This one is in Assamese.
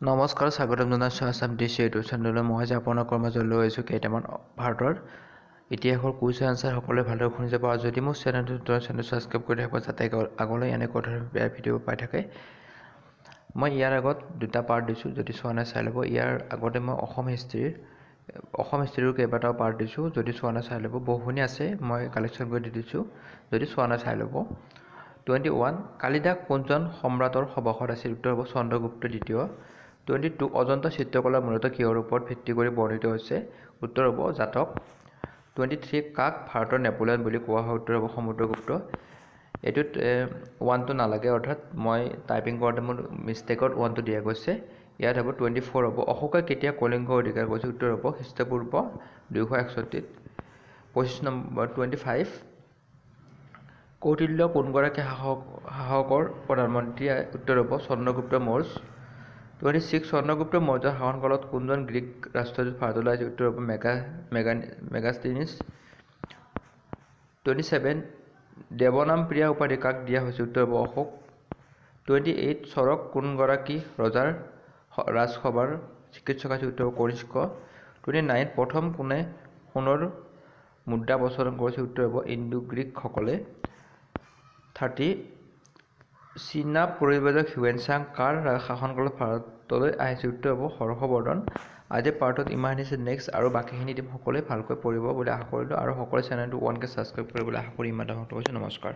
নমস্কাৰ স্বাগতম জনাইছোঁ আছাম ডিছ ইউটিউব চেনেললৈ। মই যে আপোনালোকৰ মাজত লৈ আহিছোঁ কেইটামান ভাৰতৰ ইতিহাসৰ কুইজ আনচাৰ সকলোৱে ভালদৰে শুনি যাব। আৰু যদি মোৰ চেনেলটো ছাবস্ক্ৰাইব কৰি থাকিব যাতে আগলৈ এনেকুৱা ধৰণৰ বেয়া ভিডিঅ' পাই থাকে। মই ইয়াৰ আগত দুটা পাৰ্ট দিছোঁ, যদি চোৱা নাই চাই ল'ব। ইয়াৰ আগতে মই অসম হিষ্ট্ৰীৰ কেইবাটাও পাৰ্ট দিছোঁ, যদি চোৱা নাই চাই ল'ব। বহুখিনি আছে, মই কালেকশ্যন কৰি দি দিছোঁ, যদি চোৱা নাই চাই ল'ব। 21 কালিদাস কোনজন সম্ৰাটৰ সভাসদ আছিল? উত্তৰ হ'ব চন্দ্ৰগুপ্ত দ্বিতীয়। 22 অজন্তা চিত্ৰকলা মূলতঃ কিহৰ ওপৰত ভিত্তি কৰি বৰ্ণিত হৈছে? উত্তৰ হ'ব জাতক। 23 কাক ভাৰতৰ নেপোলিয়ন বুলি কোৱা হয়? উত্তৰ হ'ব সমুদ্ৰগুপ্ত। এইটোত 1টো নালাগে, অৰ্থাৎ মই টাইপিং কৰোঁতে মোৰ মিষ্টেকত 1টো দিয়া গৈছে। ইয়াত হ'ব 24 হ'ব অশোকে কেতিয়া কলিংগ অধিকাৰ কৰিছিল? উত্তৰ হ'ব খ্ৰীষ্টপূৰ্ব 261। 25 নম্বৰ 25 কৌটিল্য কোনগৰাকী শাসকৰ প্ৰধানমন্ত্ৰী? উত্তৰ হ'ব চন্দ্ৰগুপ্ত মৌৰ্য। 26 চন্দ্ৰগুপ্ত মৌৰ্যৰ শাসনকালত কোনজন গ্ৰীক ৰাষ্ট্ৰদূত ভাৰতলৈ আহিছিল? উত্তৰ হ'ব মেগাস্থেনিছ। 27 দেৱনামপ্ৰিয়া উপাধি কাক দিয়া হৈছিল? উত্তৰ হ'ব অশোক। 28 চৰক কোনগৰাকী ৰজাৰ ৰাজসভাৰ চিকিৎসক আছিল? উত্তৰ হ'ব কনিষ্ক। 29 প্ৰথম কোনে সোণৰ মুদ্ৰা প্ৰচলন কৰিছিল? উত্তৰ হ'ব ইণ্ডো গ্ৰীকসকলে। 30 চীনা পৰিব্ৰাজক হিউৱেন চাং কাৰ শাসনকালত ভাৰতলৈ আহিছিল? উত্তৰ হ'ব হৰ্ষবৰ্ধন। আজি পাৰ্টত ইমানখিনি আছে, নেক্সট আৰু বাকীখিনি দিম। সকলোৱে ভালকৈ পঢ়িব বুলি আশা কৰিলোঁ আৰু সকলোৱে চেনেলটো 1K ছাবস্ক্ৰাইব কৰিবলৈ আশা কৰি ইমানতে সমাপ্ত কৰিছোঁ। নমস্কাৰ।